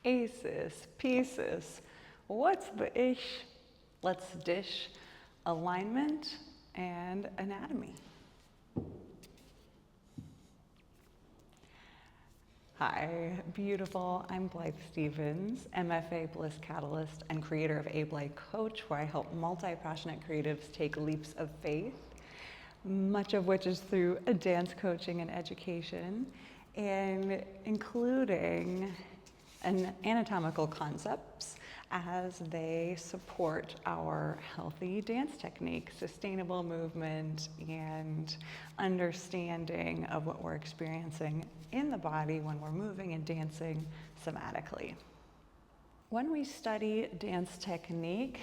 ASIS, PSIS. What's the ish? Let's dish alignment and anatomy. Hi, beautiful. I'm Blythe Stevens, MFA Bliss Catalyst and creator of Ballet Coach, where I help multi-passionate creatives take leaps of faith, much of which is through dance coaching and education, and including anatomical concepts as they support our healthy dance technique, sustainable movement, and understanding of what we're experiencing in the body when we're moving and dancing somatically. When we study dance technique,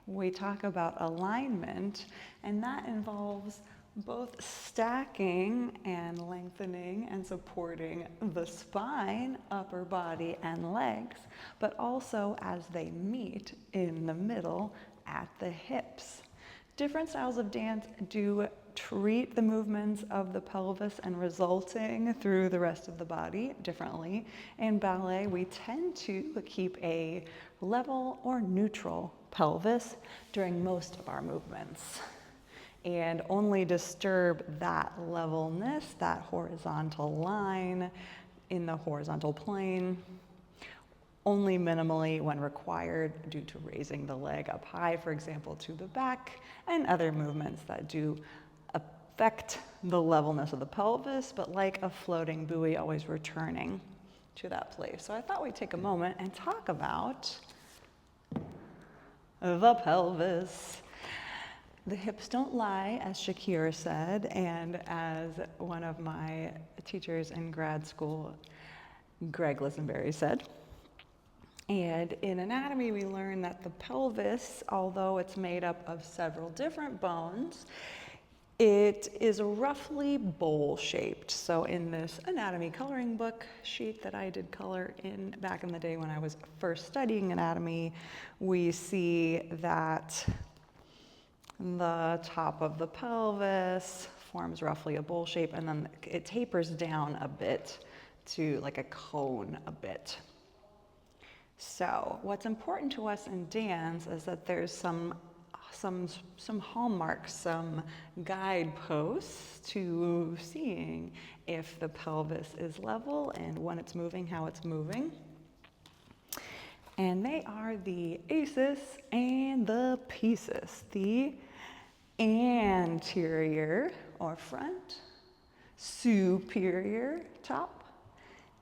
we talk about alignment, and that involves both stacking and lengthening and supporting the spine, upper body, and legs, but also as they meet in the middle at the hips. Different styles of dance do treat the movements of the pelvis and resulting through the rest of the body differently. In ballet, we tend to keep a level or neutral pelvis during most of our movements, and only disturb that levelness, that horizontal line in the horizontal plane, only minimally when required due to raising the leg up high, for example, to the back, and other movements that do affect the levelness of the pelvis, but like a floating buoy, always returning to that place. So I thought we'd take a moment and talk about the pelvis. The hips don't lie, as Shakira said, and as one of my teachers in grad school, Greg Lisenberry, said. And in anatomy, we learn that the pelvis, although it's made up of several different bones, it is roughly bowl-shaped. So in this anatomy coloring book sheet that I did color in back in the day when I was first studying anatomy, we see that the top of the pelvis forms roughly a bowl shape, and then it tapers down a bit to like a cone a bit. So what's important to us in dance is that there's some hallmarks, some guideposts to seeing if the pelvis is level and when it's moving, how it's moving. And they are the ASIS and the PSIS, the anterior or front, superior top,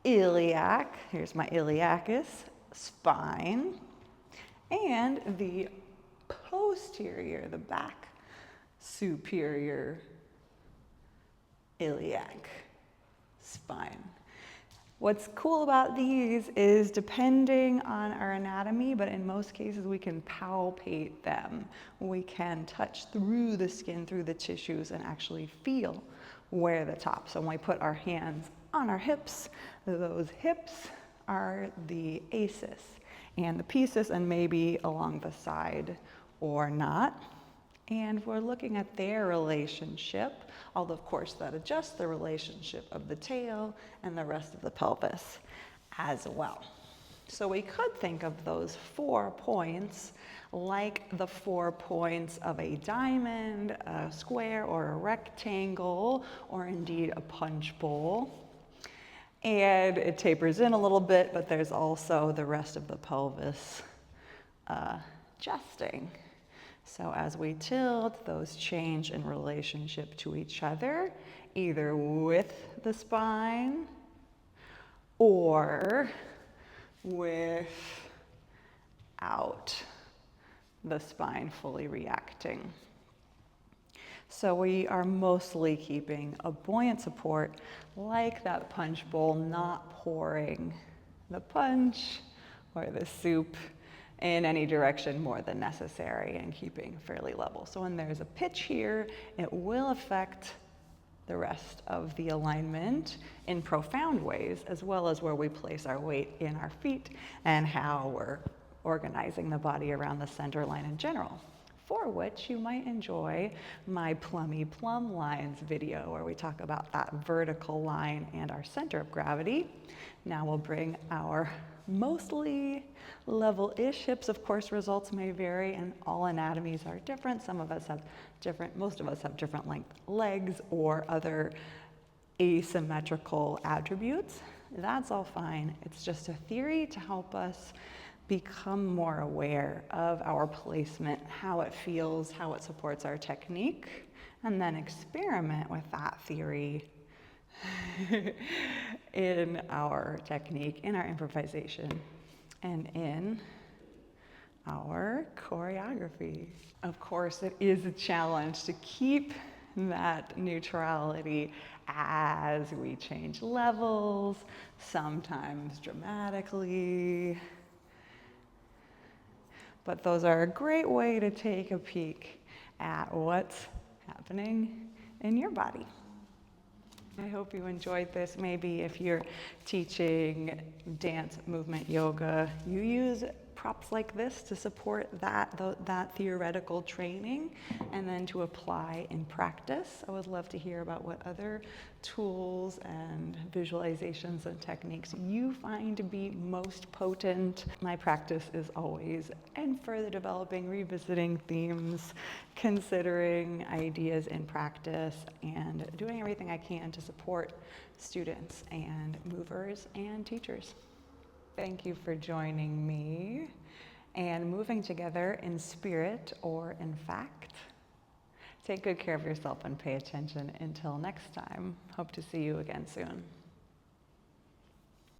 iliac, here's my iliacus, spine, and the posterior, the back, superior iliac spine. What's cool about these is depending on our anatomy, but in most cases we can palpate them. We can touch through the skin, through the tissues, and actually feel where the top. So when we put our hands on our hips, those hips are the ASIS and the PSIS, and maybe along the side or not. And we're looking at their relationship, although of course that adjusts the relationship of the tail and the rest of the pelvis as well. So we could think of those 4 points like the 4 points of a diamond, a square, or a rectangle, or indeed a punch bowl. And it tapers in a little bit, but there's also the rest of the pelvis adjusting. So as we tilt, those change in relationship to each other, either with the spine or without the spine fully reacting. So we are mostly keeping a buoyant support like that punch bowl, not pouring the punch or the soup in any direction more than necessary, and keeping fairly level. So when there's a pitch here, it will affect the rest of the alignment in profound ways, as well as where we place our weight in our feet and how we're organizing the body around the center line in general. for which you might enjoy my Plummy Plumb Lines video, where we talk about that vertical line and our center of gravity. Now we'll bring our mostly level-ish hips. Of course, results may vary and all anatomies are different. Most of us have different length legs or other asymmetrical attributes. That's all fine. It's just a theory to help us become more aware of our placement, how it feels, how it supports our technique, and then experiment with that theory in our technique, in our improvisation, and in our choreography. Of course, it is a challenge to keep that neutrality as we change levels, sometimes dramatically. But those are a great way to take a peek at what's happening in your body. I hope you enjoyed this. Maybe if you're teaching dance, movement, yoga, you use props like this to support that theoretical training and then to apply in practice. I would love to hear about what other tools and visualizations and techniques you find to be most potent. My practice is always and further developing, revisiting themes, considering ideas in practice, and doing everything I can to support students and movers and teachers. Thank you for joining me and moving together in spirit or in fact. Take good care of yourself and pay attention. Until next time, hope to see you again soon.